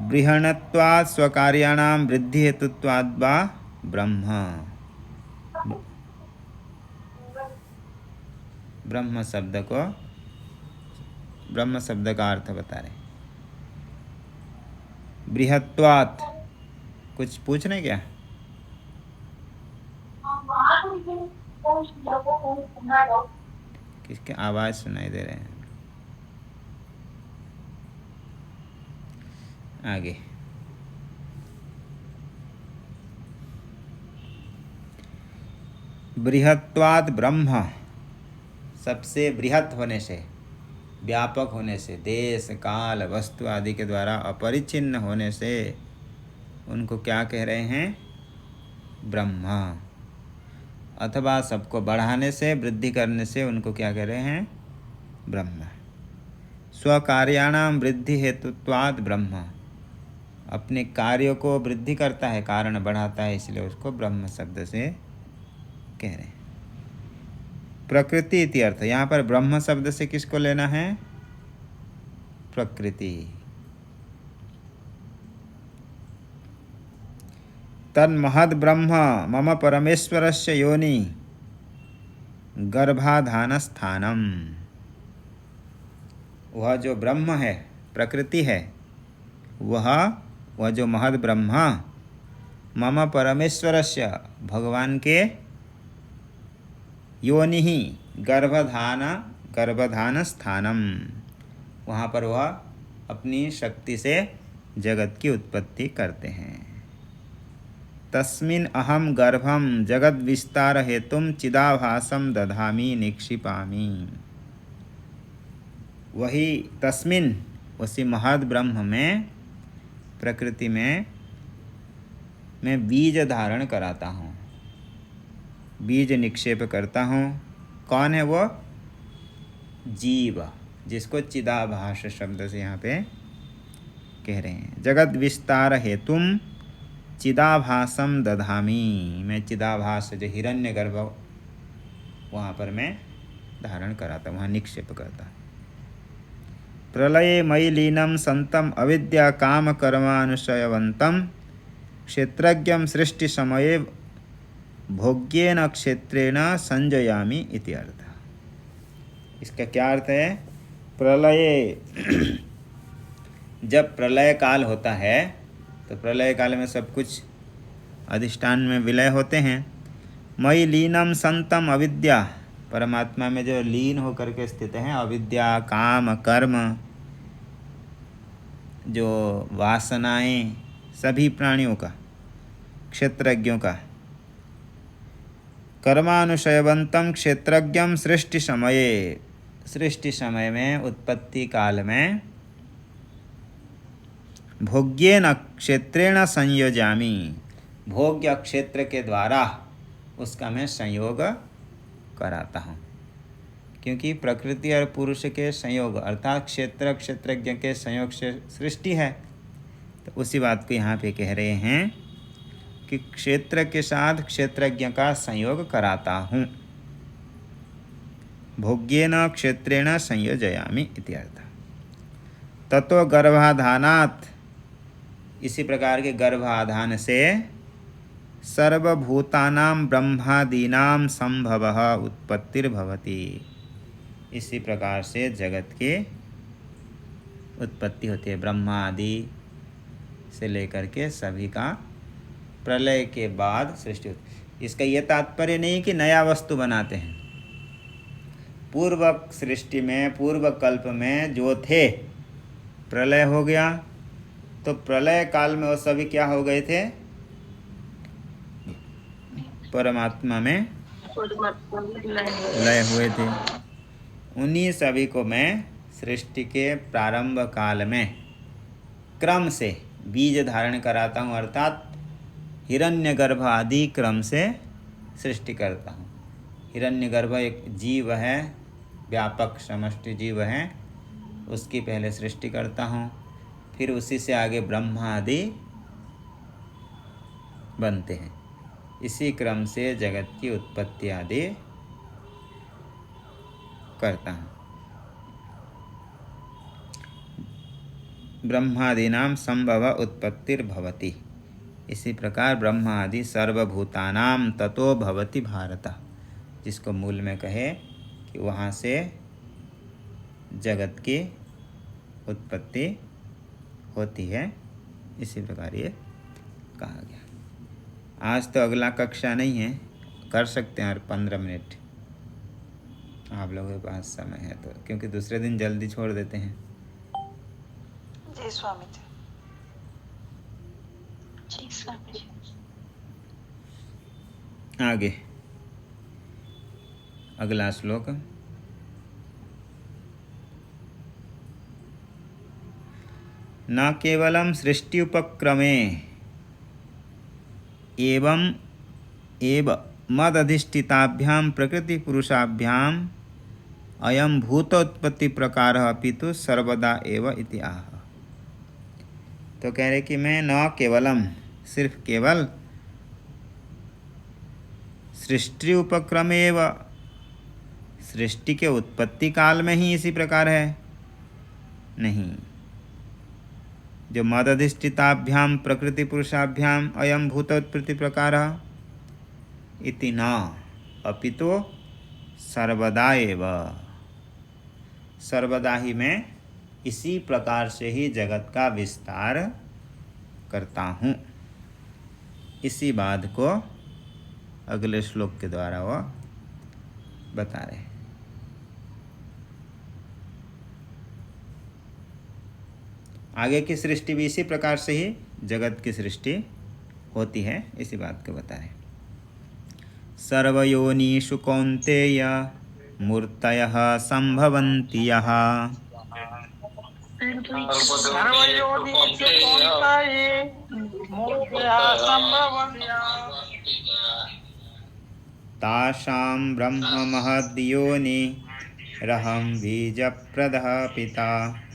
बृहणत्वात् स्वकार्याणां वृद्धि हेतुत्वाद् वा ब्रह्म, ब्रह्म शब्द को, ब्रह्म शब्द का अर्थ बता रहे। बृहत्वात्, कुछ पूछ रहे क्या? किसके आवाज सुनाई दे रहे हैं? आगे बृहत्वात् ब्रह्म, सबसे बृहत् होने से, व्यापक होने से, देश काल वस्तु आदि के द्वारा अपरिच्छिन्न होने से उनको क्या कह रहे हैं, ब्रह्मा। अथवा सबको बढ़ाने से, वृद्धि करने से उनको क्या कह रहे हैं, ब्रह्म। स्वकार्याणां वृद्धि हेतुत्वात् ब्रह्म, अपने कार्यों को वृद्धि करता है, कारण बढ़ाता है, इसलिए उसको ब्रह्म शब्द से कह रहे हैं। प्रकृति इति अर्थ, यहाँ पर ब्रह्म शब्द से किसको लेना है, प्रकृति। तन्महद् ब्रह्म मम परमेश्वरस्य योनि गर्भाधान स्थानम, वह जो ब्रह्म है, प्रकृति है, वह जो महद् ब्रह्म, मम परमेश्वरस्य, भगवान के, योनि ही गर्भधान स्थानम, वहाँ पर वह अपनी शक्ति से जगत की उत्पत्ति करते हैं। तस्मिन् अहम गर्भम जगद विस्तार हेतुम चिदाभासम दधामि निक्षिपामि, वही तस्मिन्, उसी महद् ब्रह्म में, प्रकृति में मैं बीज धारण कराता हूँ, बीज निक्षेप करता हूँ। कौन है वो, जीव, जिसको चिदाभास शब्द से यहाँ पे कह रहे हैं। जगत विस्तार हेतुम चिदाभासम दधामि, मैं चिदाभास जो हिरण्यगर्भ, वहाँ पर मैं धारण कराता, वहाँ निक्षेप करता। प्रलये मयि लीनं संतम अविद्या काम कर्मानुशयवंतम क्षेत्रज्ञं सृष्टि समये भोग्येन क्षेत्रेण संजयामि इति अर्थ। इसका क्या अर्थ है, प्रलय, जब प्रलय काल होता है तो प्रलय काल में सब कुछ अधिष्ठान में विलय होते हैं। मयि लीनम संतम अविद्या, परमात्मा में जो लीन होकर के स्थित हैं, अविद्या काम कर्म, जो वासनाएं, सभी प्राणियों का, क्षेत्रज्ञों का। कर्मानुशयवंतम क्षेत्रज्ञम सृष्टि समये, सृष्टि समय में, उत्पत्ति काल में, भोग्येन क्षेत्रेण संयोजामि, भोग्य क्षेत्र के द्वारा उसका मैं संयोग कराता हूँ। क्योंकि प्रकृति और पुरुष के संयोग अर्थात क्षेत्र क्षेत्रज्ञ के संयोग से सृष्टि है, तो उसी बात को यहाँ पे कह रहे हैं कि क्षेत्र के साथ क्षेत्रज्ञ का संयोग कराता हूँ। भोग्येन क्षेत्रेण संयोजयामि इति अर्थ। ततो गर्भाधानात्, इसी प्रकार के गर्भाधान से सर्वभूतानां ब्रह्मादीनां संभवः उत्पत्तिर्भवति, इसी प्रकार से जगत की उत्पत्ति होती है। ब्रह्मा आदि से लेकर के सभी का प्रलय के बाद सृष्टि होती। इसका ये तात्पर्य नहीं कि नया वस्तु बनाते हैं। पूर्व सृष्टि में, पूर्व कल्प में जो थे, प्रलय हो गया तो प्रलय काल में वो सभी क्या हो गए थे? परमात्मा में लय हुए थे। उन्हीं सभी को मैं सृष्टि के प्रारंभ काल में क्रम से बीज धारण कराता हूँ, अर्थात हिरण्यगर्भ आदि क्रम से सृष्टि करता हूँ। हिरण्यगर्भ एक जीव है, व्यापक समष्टि जीव है, उसकी पहले सृष्टि करता हूँ, फिर उसी से आगे ब्रह्मा आदि बनते हैं। इसी क्रम से जगत की उत्पत्ति आदि करता हूँ। ब्रह्मादीनां संभव उत्पत्तिर्भवति। इसी प्रकार ब्रह्मा आदि सर्वभूतानां ततो भवति भारत, जिसको मूल में कहे कि वहाँ से जगत की उत्पत्ति होती है। इसी प्रकार ये कहा गया। आज तो अगला कक्षा नहीं है, कर सकते हैं और 15 मिनट आप लोगों के पास समय है तो, क्योंकि दूसरे दिन जल्दी छोड़ देते हैं। जी स्वामी जी। जी स्वामी जी। आगे अगला श्लोक। न केवलं सृष्टि उपक्रमे एवं एव मदधिष्ठिताभ्यां प्रकृति पुरुषाभ्याम अयम भूतोत्पत्ति प्रकार अपितु सर्वदा एव इति आह। तो कह रहे कि मैं न केवलम, सिर्फ केवल सृष्टि उपक्रमेव, सृष्टि के उत्पत्ति काल में ही इसी प्रकार है, नहीं। जो मदधिष्ठिताभ्याम प्रकृति पुरुषाभ्याम अयम भूतोत्पत्ति प्रकार इति न अपितु सर्वदा एव, सर्वदा ही मैं इसी प्रकार से ही जगत का विस्तार करता हूँ। इसी बात को अगले श्लोक के द्वारा वह बता रहे। आगे की सृष्टि भी इसी प्रकार से ही जगत की सृष्टि होती है, इसी बात को बता रहे। सर्वयोनिषु कौन्तेय मूर्तयः संभवन्ति यः। तासां ब्रह्म महद्योनि रहं बीजप्रदः पिता।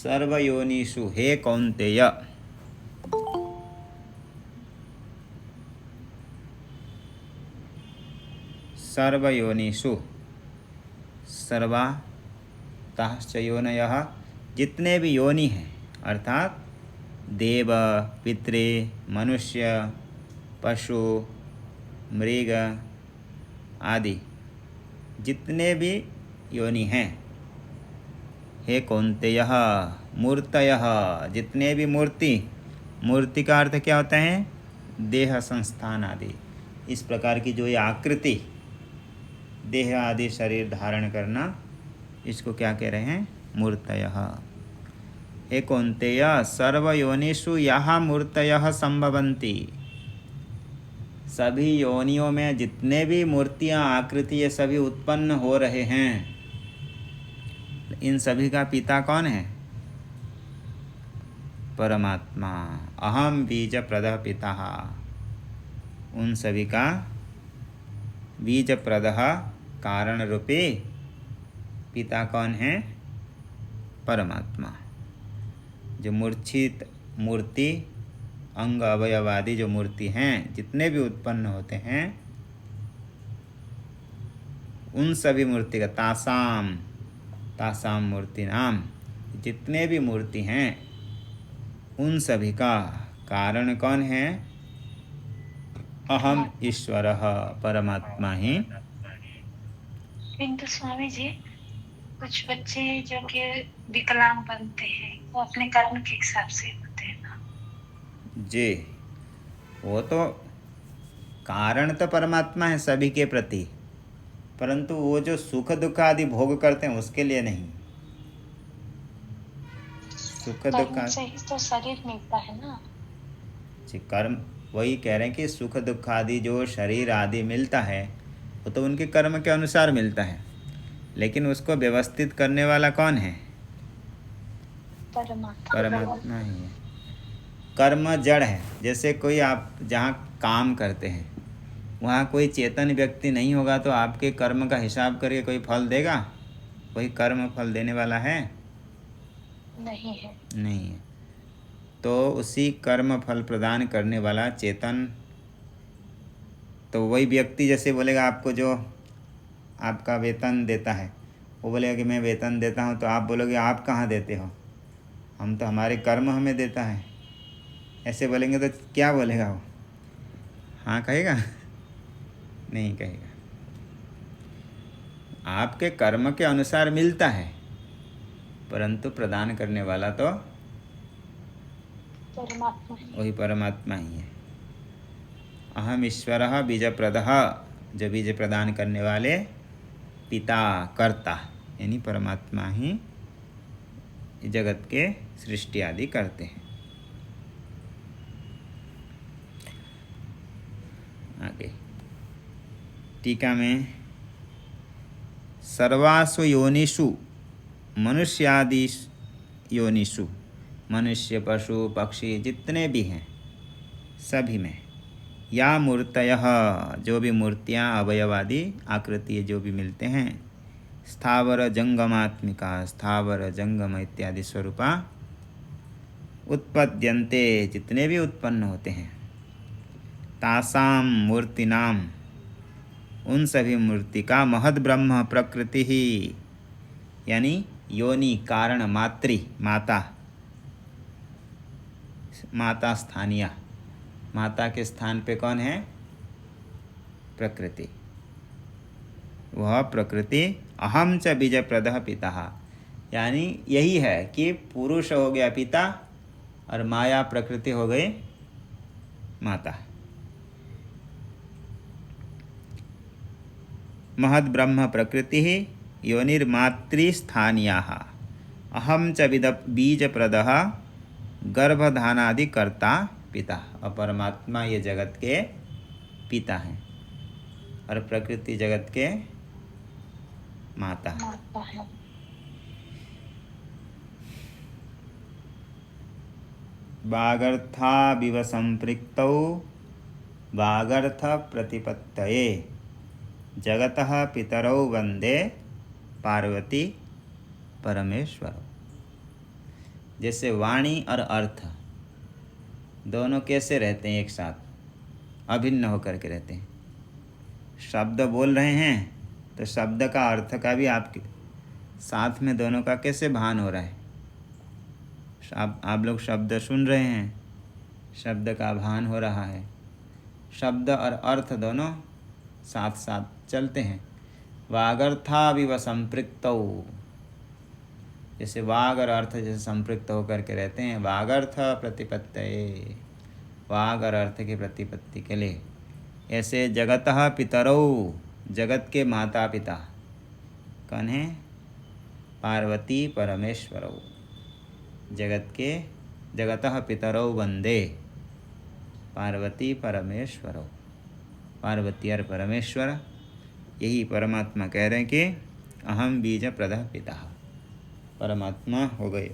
सर्वयोनिषु, हे कौन्तेय, सर्वयोनिषु, सर्वातश्च योनयः, जितने भी योनि हैं, अर्थात देव, पितृ, मनुष्य, पशु, मृग आदि जितने भी योनि हैं, हे कौन्तेयः, मूर्तयः, जितने भी मूर्ति, मूर्ति का अर्थ क्या होता है? देह संस्थान आदि। इस प्रकार की जो ये आकृति, देह आदि शरीर धारण करना, इसको क्या कह रहे हैं? मूर्तयः। हे कौन्तेय, सर्वयोनिषु यः मूर्तयः संभवन्ति, सभी योनियों में जितने भी मूर्तियाँ, आकृति, ये सभी उत्पन्न हो रहे हैं, इन सभी का पिता कौन है? परमात्मा। अहम बीज प्रदः पिता। उन सभी का बीज प्रदः कारण रूपी पिता कौन है? परमात्मा। जो मूर्छित मूर्ति, अंग अवयव आदि जो मूर्ति हैं, जितने भी उत्पन्न होते हैं, उन सभी मूर्ति का तासाम तासाम मूर्ति नाम, जितने भी मूर्ति हैं उन सभी का कारण कौन है? अहम ईश्वरः, परमात्मा ही। किंतु स्वामी जी, कुछ बच्चे जो कि विकलांग बनते हैं वो अपने कर्म के हिसाब से होते हैं ना। जी, वो तो कारण तो परमात्मा है सभी के प्रति, परंतु वो जो सुख दुख आदि भोग करते हैं उसके लिए नहीं। सुख दुख कर्म से ही तो शरीर मिलता है ना। जी, कर्म, वही कह रहे हैं कि सुख दुख आदि जो शरीर आदि मिलता है वो तो उनके कर्म के अनुसार मिलता है, लेकिन उसको व्यवस्थित करने वाला कौन है? परमात्मा ही है। कर्म जड़ है। जैसे कोई आप जहाँ काम करते हैं वहाँ कोई चेतन व्यक्ति नहीं होगा तो आपके कर्म का हिसाब करके कोई फल देगा? कोई कर्म फल देने वाला है? नहीं है। नहीं है। तो उसी कर्म फल प्रदान करने वाला चेतन, तो वही व्यक्ति जैसे बोलेगा आपको, जो आपका वेतन देता है वो बोलेगा कि मैं वेतन देता हूँ, तो आप बोलोगे आप कहाँ देते हो? हम तो, हमारे कर्म हमें देता है। ऐसे बोलेंगे तो क्या बोलेगा वो? हाँ कहेगा? नहीं कहेगा। आपके कर्म के अनुसार मिलता है, परंतु प्रदान करने वाला तो परमात्मा ही। वही परमात्मा ही है। अहम ईश्वरः बीजप्रदः, जो बीज प्रदान करने वाले, पिता कर्ता, यानी परमात्मा ही जगत के सृष्टि आदि करते हैं। आगे टीका में, सर्वासु योनिषु मनुष्यादि योनिषु, मनुष्य पशु पक्षी जितने भी हैं सभी में, या मूर्तयः, जो भी मूर्तियाँ अवयवादि आकृति जो भी मिलते हैं, स्थावर जंगमात्मिका, स्थावर जंगम इत्यादि स्वरूपा, उत्पद्यन्ते, जितने भी उत्पन्न होते हैं, तासाम मूर्तिनाम, उन सभी मूर्ति का, महद ब्रह्म प्रकृति ही, यानी योनि कारण मातृ, माता, माता स्थानीय, माता के स्थान पे कौन है? प्रकृति। वह प्रकृति अहम च बीजप्रदः पिता, यानी यही है कि पुरुष हो गया पिता और माया प्रकृति हो गई माता। महद ब्रह्म प्रकृति योनिर्मातृस्थानीयाः, अहम च बीजप्रदः गर्भधानादि कर्ता पिता। और परमात्मा ये जगत के पिता हैं और प्रकृति जगत के माता। है। वागर्थाविव संपृक्तौ वागर्थ प्रतिपत्तये जगतः पितरौ वंदे पार्वती परमेश्वर। जैसे वाणी और अर्थ दोनों कैसे रहते हैं? एक साथ अभिन्न होकर के रहते हैं। शब्द बोल रहे हैं तो शब्द का अर्थ का भी आपके साथ में दोनों का कैसे भान हो रहा है? आप लोग शब्द सुन रहे हैं, शब्द का भान हो रहा है। शब्द और अर्थ दोनों साथ साथ चलते हैं। वागर्थाविव संपृक्तौ, जैसे वाग और अर्थ जैसे संपृक्त होकर के रहते हैं, वागर्थ प्रतिपत्तये, वाग और अर्थ की प्रतिपत्ति के लिए। ऐसे जगतः पितरौ, जगत के माता पिता कौन है? पार्वती परमेश्वरौ। जगतः पितरौ वंदे पार्वती परमेश्वरौ। पार्वती और परमेश्वर, यही परमात्मा कह रहे हैं कि अहम बीज प्रदः पिता। परमात्मा हो गए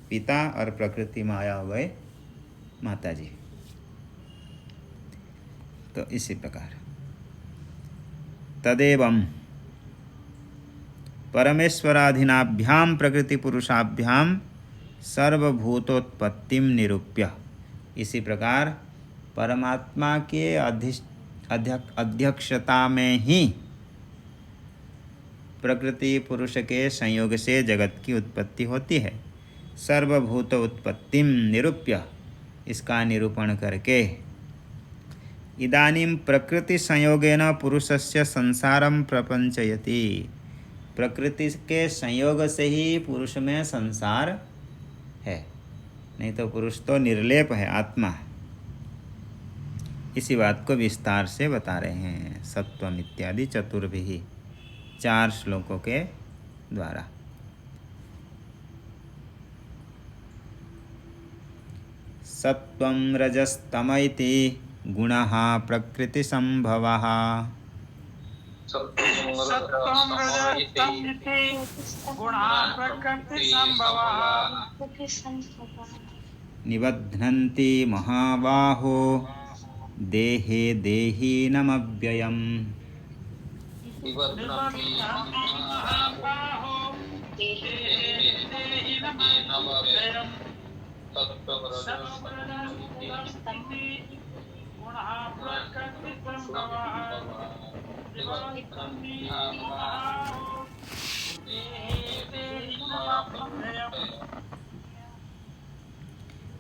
पिता और प्रकृति माया हो गए माता जी। तो इसी प्रकार तदेवं परमेश्वराधीनाभ्याम प्रकृति पुरुषाभ्याम सर्वभूतोत्पत्तिम निरूप्य, इसी प्रकार परमात्मा के अध्यक्षता में ही प्रकृति पुरुष के संयोग से जगत की उत्पत्ति होती है। सर्वभूत उत्पत्तिम निरूप्य, इसका निरूपण करके, इदानीं प्रकृति संयोगेन पुरुषस्य संसारम प्रपंचयति, प्रकृति के संयोग से ही पुरुष में संसार है, नहीं तो पुरुष तो निर्लेप है, आत्मा। इसी बात को विस्तार से बता रहे हैं सत्वम इत्यादि चतुर्भिः 4 श्लोकों के द्वारा। सत्वं रजस्तम इति गुणः प्रकृति संभवः। सत्वं रजस्तम इति गुणः प्रकृति संभवः। निबध्नन्ति महाबाहो देहे देहिनमव्ययम्।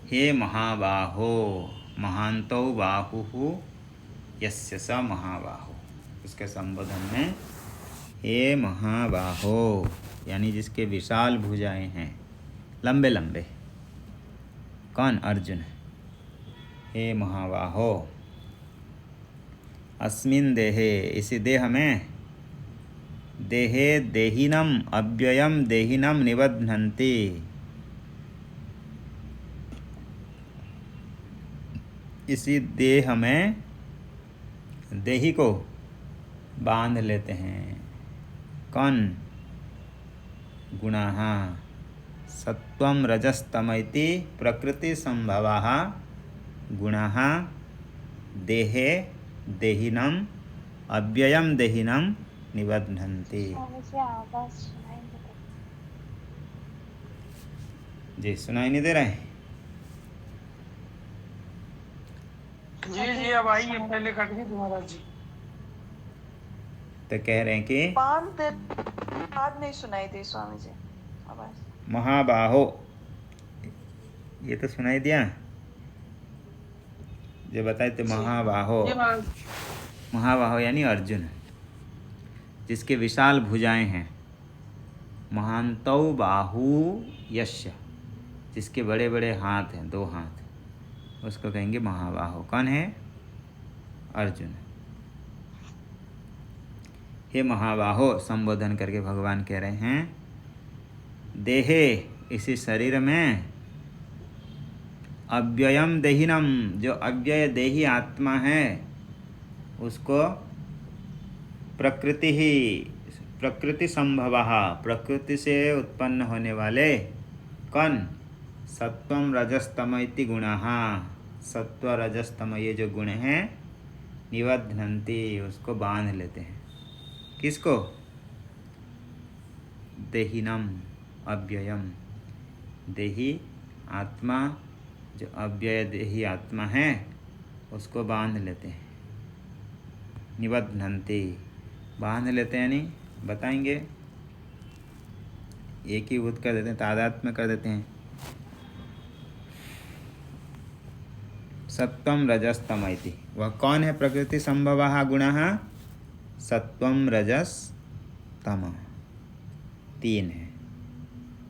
हे महाबाहो, महांतो बाहु यस्य स महाबाहो, इसके संबोधन में हे महाबाहो यानी जिसके विशाल भुजाएं हैं, लंबे लंबे। कौन? अर्जुन। हे महाबाहो, अस्मिन् देहे, इसी देह में, देहे देहिनम अव्ययम देहिनम निबध्नन्ति, इसी देह में देही को बांध लेते हैं। कौन? गुणाः सत्वं रजस्तम इति प्रकृति संभवाः गुणाः देहे देहिनम अव्ययम देहिनम निबध्नन्ति। जी सुनाई नहीं दे रहा है? जी अब आइए, पहले कट गई तुम्हारा जी। तो कह रहे हैं कि बात नहीं सुनाई दी स्वामी जी आवाज। महाबाहो, ये तो सुनाई दिया जो बताए थे। महाबाहो, महाबाहो यानी अर्जुन, जिसके विशाल भुजाएं हैं। महांतौ बाहु यस्य, जिसके बड़े बड़े हाथ हैं, 2 हाथ, उसको कहेंगे महाबाहो। कौन है? अर्जुन। हे महाबाहो संबोधन करके भगवान कह रहे हैं, देहे, इसी शरीर में, अव्ययम देहिनम, जो अव्यय देही आत्मा है, उसको प्रकृति ही, प्रकृति संभवः, प्रकृति से उत्पन्न होने वाले। कौन? सत्वम रजस्तम इति गुणाः, सत्व रजस्तम ये जो गुण हैं, निबध्नन्ति, उसको बांध लेते हैं। किसको? देहिनम अव्ययम, देही आत्मा, जो अव्यय देही आत्मा है, उसको बांध लेते हैं। निबध्नन्ति, बांध लेते हैं, यानी बताएंगे, एक ही भूत कर देते हैं, तादात्म्य कर देते हैं। सत्वम रजस्तम इति, वह कौन है? प्रकृति संभवः गुणः सत्वम रजस तम, 3 है,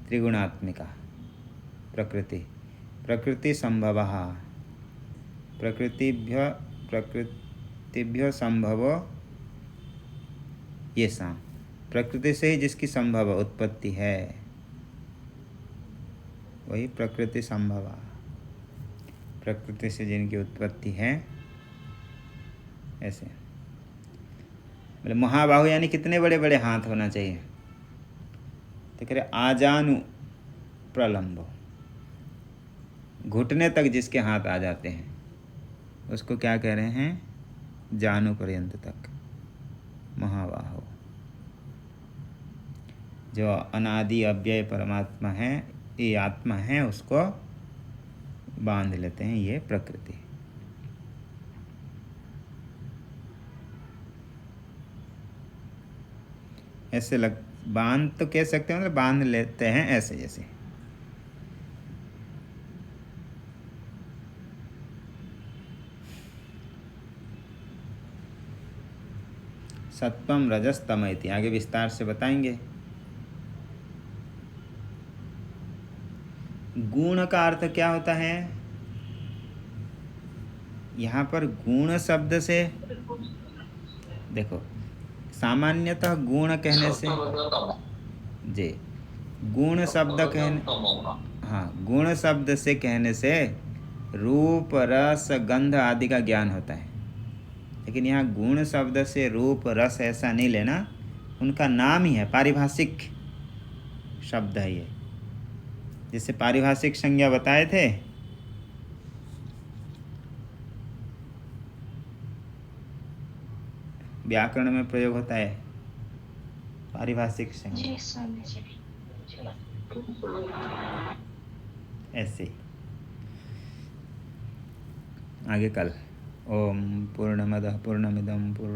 त्रिगुणात्मिका प्रकृति। प्रकृति संभवः, प्रकृतिभ्य संभवो ये सा, प्रकृति से ही जिसकी संभव उत्पत्ति है, वही प्रकृति संभवा, प्रकृति से जिनकी उत्पत्ति है। ऐसे बोले महाबाहु यानी कितने बड़े बड़े हाथ होना चाहिए? तो कह रहे आजानु प्रलंबो, घुटने तक जिसके हाथ आ जाते हैं, उसको क्या कह रहे हैं? जानु पर्यंत तक महाबाहु। जो अनादि अव्यय परमात्मा है, ये आत्मा है, उसको बांध लेते हैं ये प्रकृति। ऐसे लग बांध तो कह सकते हैं, मतलब बांध लेते हैं ऐसे जैसे। सत्वम रजस तम इति, आगे विस्तार से बताएंगे। गुण का अर्थ क्या होता है? यहाँ पर गुण शब्द से देखो, सामान्यतः गुण कहने से जी, गुण शब्द कहने, हाँ, गुण शब्द से कहने से रूप रस गंध आदि का ज्ञान होता है। लेकिन यहाँ गुण शब्द से रूप रस ऐसा नहीं लेना, उनका नाम ही है, पारिभाषिक शब्द है ये। जैसे पारिभाषिक संज्ञा बताए थे, व्याकरण में प्रयोग होता है पारिभाषिक संज्ञा, जी स्वामी जी। ऐसे। आगे कल। ओम पूर्णमदः पूर्णमिदं पूर्ण